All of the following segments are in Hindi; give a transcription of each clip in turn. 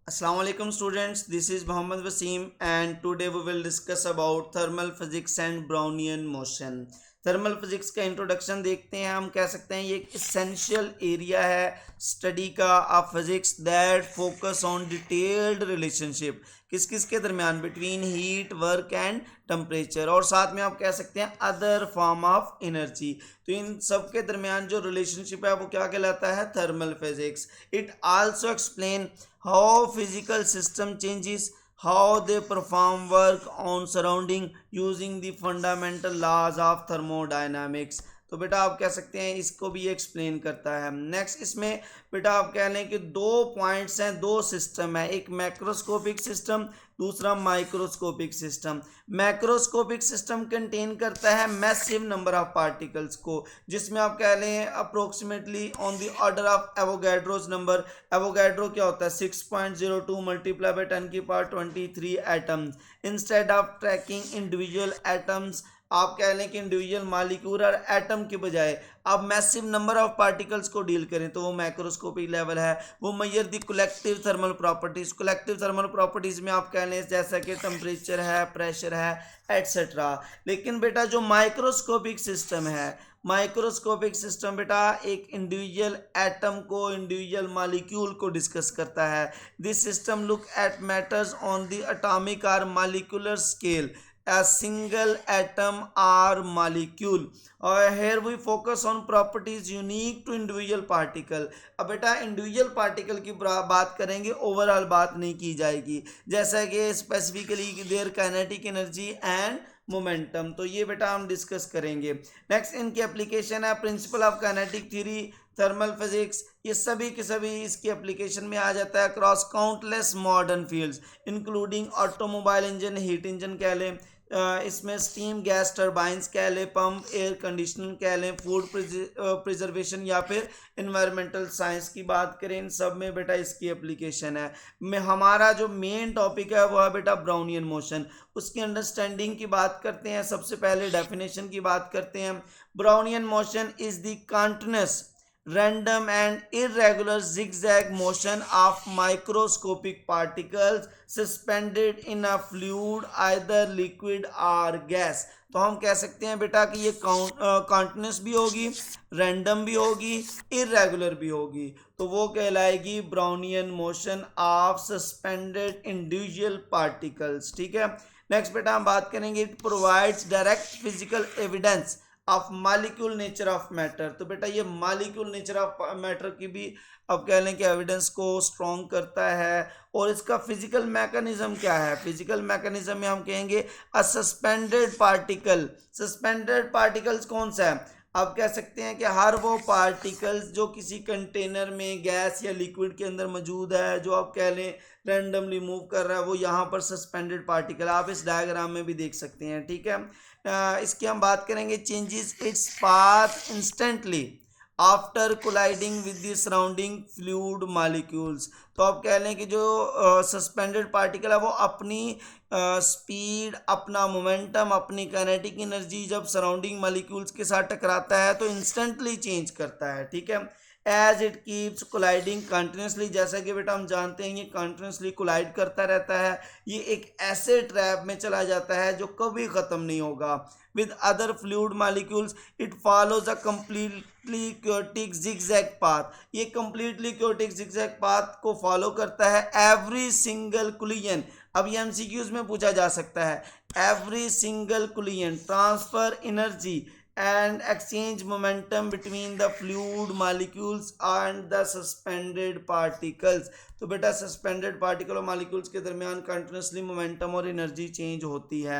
Assalamu alaikum students, this is Mohammad Wasim and today we will discuss about thermal physics and Brownian motion. Thermal physics का इंट्रोडक्शन देखते हैं। हम कह सकते हैं ये एक इसेंशियल एरिया है स्टडी का of physics that focus on detailed relationship किस किस के दरमियान between heat work and temperature, और साथ में आप कह सकते हैं अदर फॉर्म ऑफ एनर्जी। तो इन सब के दरमियान जो रिलेशनशिप है वो क्या कहलाता है? Thermal physics. It also explain how physical system changes, how they perform work on surrounding using the fundamental laws of thermodynamics। तो बेटा आप कह सकते हैं इसको भी एक्सप्लेन करता है। नेक्स्ट इसमें बेटा आप कह लें कि दो पॉइंट्स हैं, दो सिस्टम है, एक मैक्रोस्कोपिक सिस्टम, दूसरा microscopic system. Macroscopic system contain करता है मैसिव नंबर ऑफ पार्टिकल्स को, जिसमें आप कह लें approximately on the order of Avogadro's number. Avogadro क्या होता है? 6.02 multiply by 10⁻23 atoms. Instead of tracking individual atoms, आप कह लें कि इंडिविजुअल मालिक्यूल और एटम के बजाय आप मैसिव नंबर ऑफ पार्टिकल्स को डील करें तो वो मैक्रोस्कोपिक लेवल है। वो measure the collective thermal properties. Collective thermal properties में आप कह लें जैसा कि टेम्परेचर है, प्रेशर है, एट्सेट्रा। लेकिन बेटा जो माइक्रोस्कोपिक सिस्टम है, माइक्रोस्कोपिक सिस्टम बेटा एक इंडिविजुअल एटम को, इंडिविजुअल मालिक्यूल को डिस्कस करता है। This system look at matters on the atomic और molecular scale, a single atom or molecule, और here we focus on properties unique to individual particle। अब बेटा इंडिविजुअल पार्टिकल की बात करेंगे, ओवरऑल बात नहीं की जाएगी, जैसा कि specifically their kinetic energy and momentum. तो ये बेटा हम डिस्कस करेंगे। नेक्स्ट इनकी एप्लीकेशन है principle of kinetic theory, thermal physics. ये सभी के सभी इसकी एप्लीकेशन में आ जाता है across countless modern fields including automobile engine, heat engine कह लें, इसमें स्टीम गैस टर्बाइंस कह लें, पंप, एयर कंडीशनर कह लें, फूड प्रिजर्वेशन या फिर इन्वायरमेंटल साइंस की बात करें, इन सब में बेटा इसकी एप्लीकेशन है। में हमारा जो मेन टॉपिक है वो है बेटा ब्राउनियन मोशन। उसकी अंडरस्टैंडिंग की बात करते हैं, सबसे पहले डेफिनेशन की बात करते हैं। Brownian motion is the continuous random and irregular zigzag motion of microscopic particles suspended in a fluid either liquid or gas। तो हम कह सकते हैं बेटा कि ये कॉन्टिन्यूस भी होगी, रैंडम भी होगी, इरेगुलर भी होगी, तो वो कहलाएगी Brownian motion of suspended individual particles. ठीक है। नेक्स्ट बेटा हम बात करेंगे, it provides direct physical evidence of molecule nature of matter. तो बेटा ये मालिक्यूल नेचर ऑफ मैटर की भी अब कह लें कि एविडेंस को स्ट्रॉन्ग करता है। और इसका फिजिकल मैकेनिज्म क्या है? फिजिकल मैकेनिज्म में हम कहेंगे अ सस्पेंडेड पार्टिकल। सस्पेंडेड पार्टिकल्स कौन सा है? आप कह सकते हैं कि हर वो पार्टिकल्स जो किसी कंटेनर में गैस या लिक्विड के अंदर मौजूद है, जो आप कह लें रैंडमली मूव कर रहा है, वो यहाँ पर सस्पेंडेड पार्टिकल आप इस डायग्राम में भी देख सकते हैं। ठीक है। इसकी हम बात करेंगे, changes its path instantly after colliding with the surrounding fluid molecules. तो आप कह लें कि जो सस्पेंडेड पार्टिकल है वो अपनी स्पीड, अपना मोमेंटम, अपनी काइनेटिक एनर्जी जब सराउंडिंग मॉलिक्यूल्स के साथ टकराता है तो इंस्टेंटली चेंज करता है। ठीक है। As it keeps colliding continuously, जैसा कि बेटा हम जानते हैं ये कंटिन्यूसली कोलाइड करता रहता है, ये एक ऐसे ट्रैप में चला जाता है जो कभी ख़त्म नहीं होगा with other fluid molecules. It follows a completely chaotic zigzag path. ये कम्प्लीटली क्योटिक जिगजैग पाथ को फॉलो करता है एवरी सिंगल कोलिजन। अब ये एमसीक्यूज में पूछा जा सकता है, every single collision transfer energy and exchange momentum between the fluid molecules and the suspended particles। तो बेटा सस्पेंडेड पार्टिकल और मॉलिक्यूल्स के दरमियान कंटिन्यूसली मोमेंटम और एनर्जी चेंज होती है।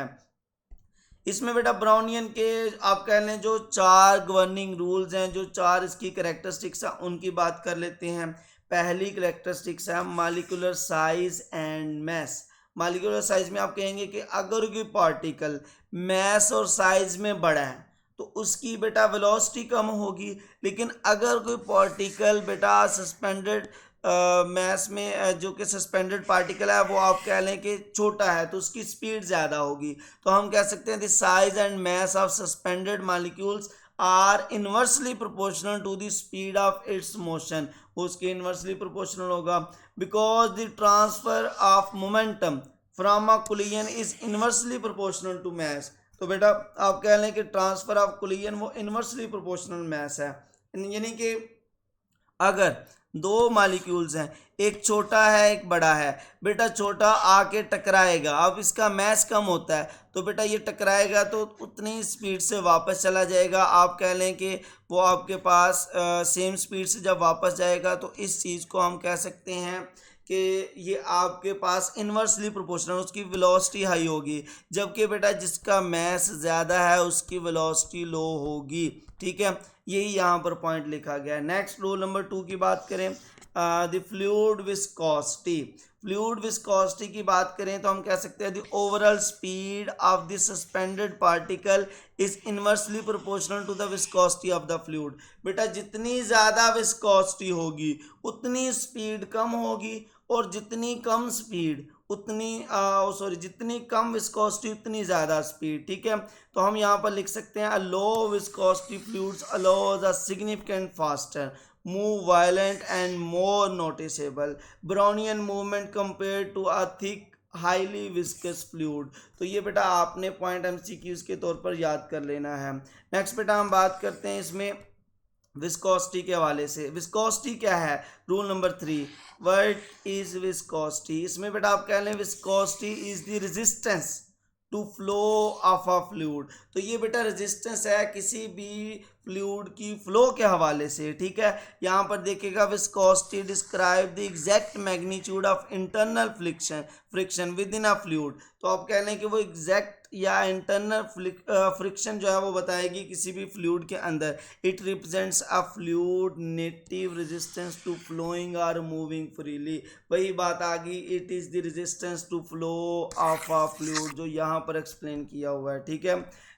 इसमें बेटा ब्राउनियन के आप कह लें जो चार गवर्निंग रूल्स हैं, जो चार इसकी करेक्टरिस्टिक्स हैं, उनकी बात कर लेते हैं। पहली करेक्टरिस्टिक्स है molecular size and mess. Molecular size में आप कहेंगे कि अगर कोई पार्टिकल मैस और साइज में बड़ा है तो उसकी बेटा वेलोसिटी कम होगी, लेकिन अगर कोई पार्टिकल बेटा सस्पेंडेड मैस में जो कि सस्पेंडेड पार्टिकल है वो आप कह लें कि छोटा है तो उसकी स्पीड ज़्यादा होगी। तो हम कह सकते हैं the size and mass of suspended molecules are inversely proportional to the speed of its motion. उसके इन्वर्सली प्रोपोर्शनल होगा। Because the transfer of momentum from a collision is inversely proportional to mass. तो बेटा आप कह लें कि ट्रांसफर ऑफ कोलिजन वो इन्वर्सली प्रोपोर्शनल मास है, यानी कि अगर दो मॉलिक्यूल्स हैं, एक छोटा है एक बड़ा है, बेटा छोटा आके टकराएगा, अब इसका मैस कम होता है तो बेटा ये टकराएगा तो उतनी स्पीड से वापस चला जाएगा। आप कह लें कि वो आपके पास सेम स्पीड से जब वापस जाएगा तो इस चीज़ को हम कह सकते हैं कि ये आपके पास इन्वर्सली प्रोपोर्शनल, उसकी वेलोसिटी हाई होगी, जबकि बेटा जिसका मैस ज़्यादा है उसकी वेलोसिटी लो होगी। ठीक है, यही यहाँ पर पॉइंट लिखा गया है। नेक्स्ट रूल नंबर 2 की बात करें, the fluid viscosity. Fluid viscosity की बात करें तो हम कह सकते हैं the overall speed of the suspended particle is inversely proportional to the viscosity of the fluid. बेटा जितनी ज़्यादा विस्कोसिटी होगी उतनी स्पीड कम होगी, और जितनी कम स्पीड उतनी जितनी कम विस्कोसिटी उतनी ज़्यादा स्पीड। ठीक है, तो हम यहाँ पर लिख सकते हैं a low viscosity fluids allows a significant faster move violent and more noticeable Brownian movement compare to a thick highly viscous fluid. तो ये बेटा आपने पॉइंट एमसीक्यूज के तौर पर याद कर लेना है। नेक्स्ट बेटा हम बात करते हैं इसमें विस्कोसिटी के हवाले से। विस्कोसिटी क्या है, rule number 3, what is viscosity. इसमें बेटा आप कह लें viscosity is the resistance to flow of a fluid. तो ये बेटा रेजिस्टेंस है किसी भी फ्लूइड की फ्लो के हवाले से। ठीक है, यहाँ पर देखिएगा viscosity describe the exact magnitude of internal friction with in a fluid. तो आप कह लें कि वो एग्जैक्ट या इंटरनल फ्रिक्शन जो है वो बताएगी किसी भी फ्लूइड के अंदर। It represents a fluid native resistance to flowing और मूविंग फ्रीली। वही बात आ गई, it is the resistance to flow of a fluid, जो यहाँ पर एक्सप्लेन किया हुआ है। ठीक है,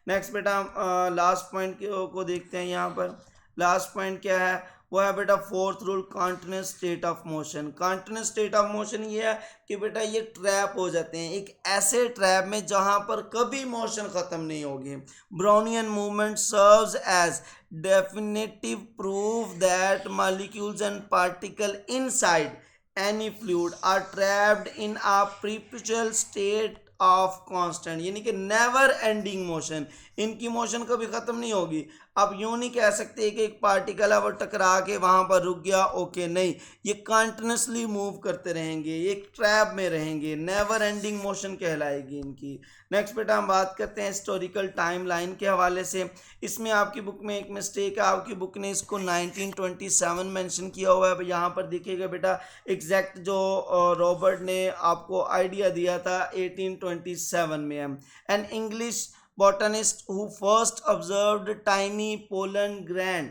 नेक्स्ट बेटा हम लास्ट पॉइंट को देखते हैं। यहाँ पर लास्ट पॉइंट क्या है, वो है बेटा fourth rule, continuous state of motion. Continuous state of motion ये है कि बेटा ये ट्रैप हो जाते हैं एक ऐसे ट्रैप में जहां पर कभी मोशन खत्म नहीं होगी। Brownian movement serves as definitive proof that molecules and particle inside any fluid are trapped in a perpetual state of constant, यानी कि नेवर एंडिंग मोशन। इनकी मोशन कभी खत्म नहीं होगी। आप यूं नहीं कह सकते कि एक पार्टिकल है वो टकरा के वहां पर रुक गया, ओके, नहीं, ये कंटिन्यूसली मूव करते रहेंगे, ये ट्रैप में रहेंगे, नेवर एंडिंग मोशन कहलाएगी इनकी। नेक्स्ट बेटा हम बात करते हैं हिस्टोरिकल टाइम लाइन के हवाले से। इसमें आपकी बुक में एक मिस्टेक है, आपकी बुक ने इसको 1927 मेंशन किया हुआ है। यहाँ पर देखिएगा बेटा एग्जैक्ट जो रॉबर्ट ने आपको आइडिया दिया था 1827 में है। An English botanist who first observed tiny pollen grain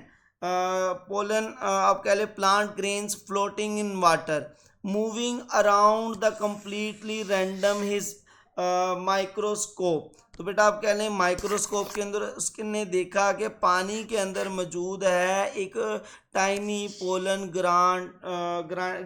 pollen आप कह ले plant grains floating in water moving around the completely random his microscope. तो बेटा आप कह लें माइक्रोस्कोप के अंदर उसने देखा कि पानी के अंदर मौजूद है एक टाइनी पोलन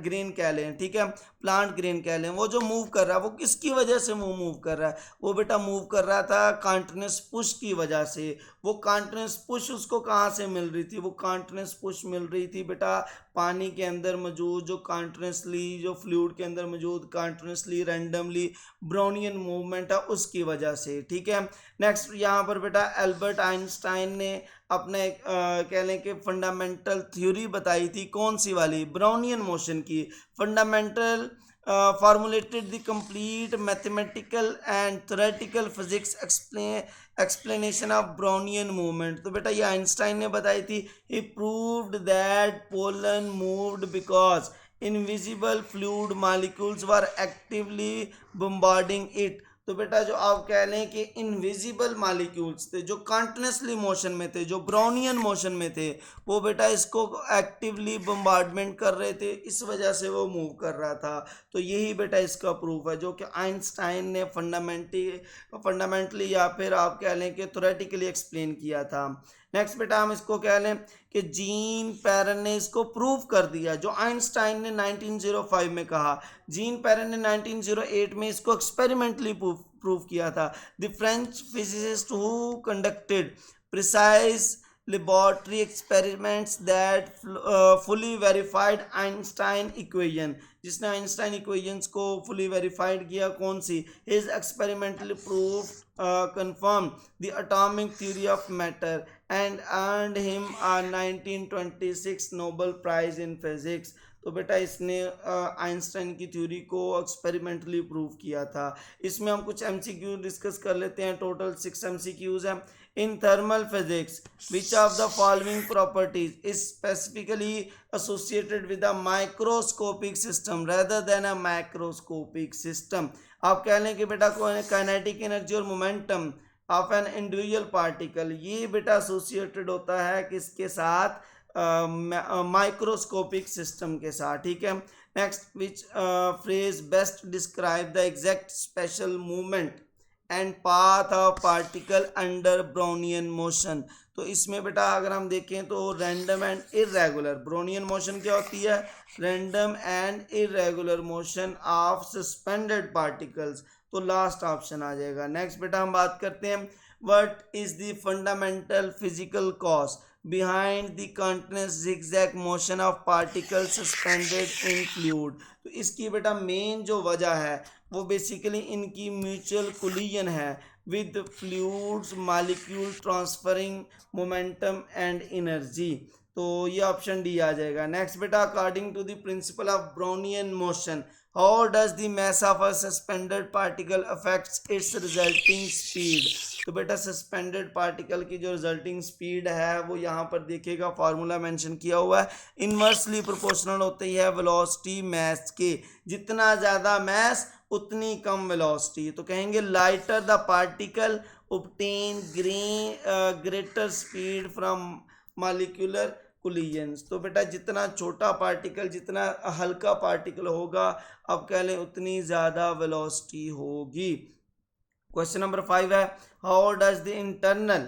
ग्रेन कह लें, ठीक है, प्लांट ग्रेन कह लें, वो जो मूव कर रहा है वो किसकी वजह से मूव कर रहा है, वो बेटा मूव कर रहा था कॉन्टिन्यूस पुश की वजह से। वो कॉन्टिन्यूस पुश उसको कहाँ से मिल रही थी, वो कॉन्टिन्यूस पुश मिल रही थी बेटा पानी के अंदर मौजूद जो कॉन्टिन्यूसली जो फ्लूइड के अंदर मौजूद कॉन्टिन्यूसली रैंडमली ब्राउनियन मूवमेंट है उसकी वजह से। ठीक है, नेक्स्ट यहाँ पर बेटा एल्बर्ट आइंस्टाइन ने अपने कह लें कि फंडामेंटल थ्योरी बताई थी, कौन सी वाली, ब्राउनियन मोशन की। Fundamental formulated the complete mathematical and theoretical physics explanation of Brownian movement। तो बेटा ये आइंस्टाइन ने बताई थी। he proved that pollen moved because invisible fluid molecules were actively bombarding it। तो बेटा जो आप कह लें कि इनविजिबल मॉलिक्यूल्स थे जो कॉन्टिन्यूसली मोशन में थे, जो ब्राउनियन मोशन में थे, वो बेटा इसको एक्टिवली बम्बार्डमेंट कर रहे थे, इस वजह से वो मूव कर रहा था। तो यही बेटा इसका प्रूफ है जो कि आइंस्टाइन ने फंडामेंटली या फिर आप कह लें कि थ्योरेटिकली एक्सप्लेन किया था। नेक्स्ट बेटा हम इसको कह लें कि जीन पैरन ने इसको प्रूव कर दिया जो आइंस्टाइन ने 1905 में कहा। जीन पैरन ने 1908 में इसको एक्सपेरिमेंटली प्रूव किया था। The French physicist who conducted precise laboratory experiments that fully verified Einstein equation, जिसने आइंस्टाइन इक्वेशंस को फुली वेरीफाइड किया. कौन सी? His experimentally proof confirmed the atomic theory of matter and earned him a 1926 Nobel Prize in Physics. तो बेटा इसने आइंस्टाइन की थ्योरी को एक्सपेरिमेंटली प्रूव किया था. इसमें हम कुछ एमसीक्यू डिस्कस कर लेते हैं. टोटल 6 एमसीक्यूज हैं. In thermal physics, which of the following properties is specifically associated with a microscopic system rather than a macroscopic system? आप कह लें कि बेटा काइनेटिक एनर्जी और momentum of an individual particle, ये बेटा एसोसिएटेड होता है किसके साथ? माइक्रोस्कोपिक सिस्टम के साथ. ठीक है. Next, which phrase best describe the exact special movement and path of particle under Brownian motion? तो इसमें बेटा अगर हम देखें तो random and irregular. Brownian motion क्या होती है? Random and irregular motion of suspended particles. तो लास्ट ऑप्शन आ जाएगा. नेक्स्ट बेटा हम बात करते हैं, what is the fundamental physical cause behind the continuous zigzag motion of particles suspended in fluid? तो इसकी बेटा मेन जो वजह है वो बेसिकली इनकी म्यूचुअल कोलिजन है with fluids molecule transferring momentum and energy. तो ये ऑप्शन डी आ जाएगा. नेक्स्ट बेटा, according to the principle of Brownian motion, how does the mass of a suspended particle affects its resulting speed? तो बेटा सस्पेंडेड पार्टिकल की जो रिजल्टिंग स्पीड है वो यहाँ पर देखिएगा फार्मूला मेंशन किया हुआ है. इनवर्सली प्रोपोर्शनल होती है वेलोसिटी मैस के. जितना ज़्यादा मैस उतनी कम वेलोसिटी. तो कहेंगे lighter the particle obtain greater speed from molecular collisions. तो बेटा जितना छोटा पार्टिकल, जितना हल्का पार्टिकल होगा, अब कह लें उतनी ज़्यादा वेलोसिटी होगी. क्वेश्चन नंबर 5 है, how does the internal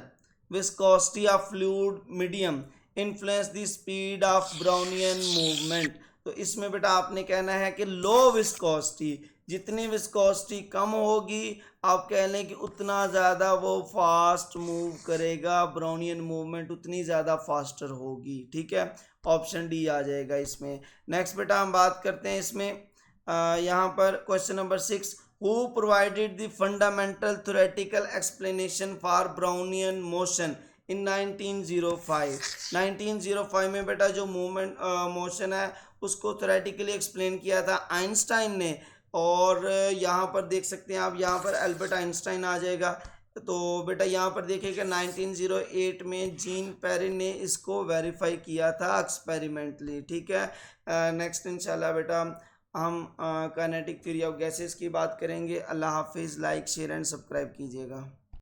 viscosity of fluid medium influence the speed of Brownian movement? तो इसमें बेटा आपने कहना है कि लो विस्कोसिटी, जितनी विस्कोसिटी कम होगी आप कह लें कि उतना ज़्यादा वो फास्ट मूव करेगा, ब्राउनियन मूवमेंट उतनी ज़्यादा फास्टर होगी. ठीक है. ऑप्शन डी आ जाएगा इसमें. नेक्स्ट बेटा हम बात करते हैं इसमें यहाँ पर question number 6, who provided the fundamental theoretical explanation for Brownian motion in 1905? 1905 में बेटा जो मूवमेंट मोशन है उसको थ्योरेटिकली एक्सप्लेन किया था आइंस्टाइन ने. और यहाँ पर देख सकते हैं आप, यहाँ पर एल्बर्ट आइंस्टाइन आ जाएगा. तो बेटा यहाँ पर देखिएगा 1908 में जीन पेरिन ने इसको वेरीफाई किया था एक्सपेरिमेंटली. ठीक है. नेक्स्ट इंशाल्लाह बेटा हम काइनेटिक थ्योरी ऑफ गैसेस की बात करेंगे. अल्लाह हाफिज़. लाइक शेयर एंड सब्सक्राइब कीजिएगा.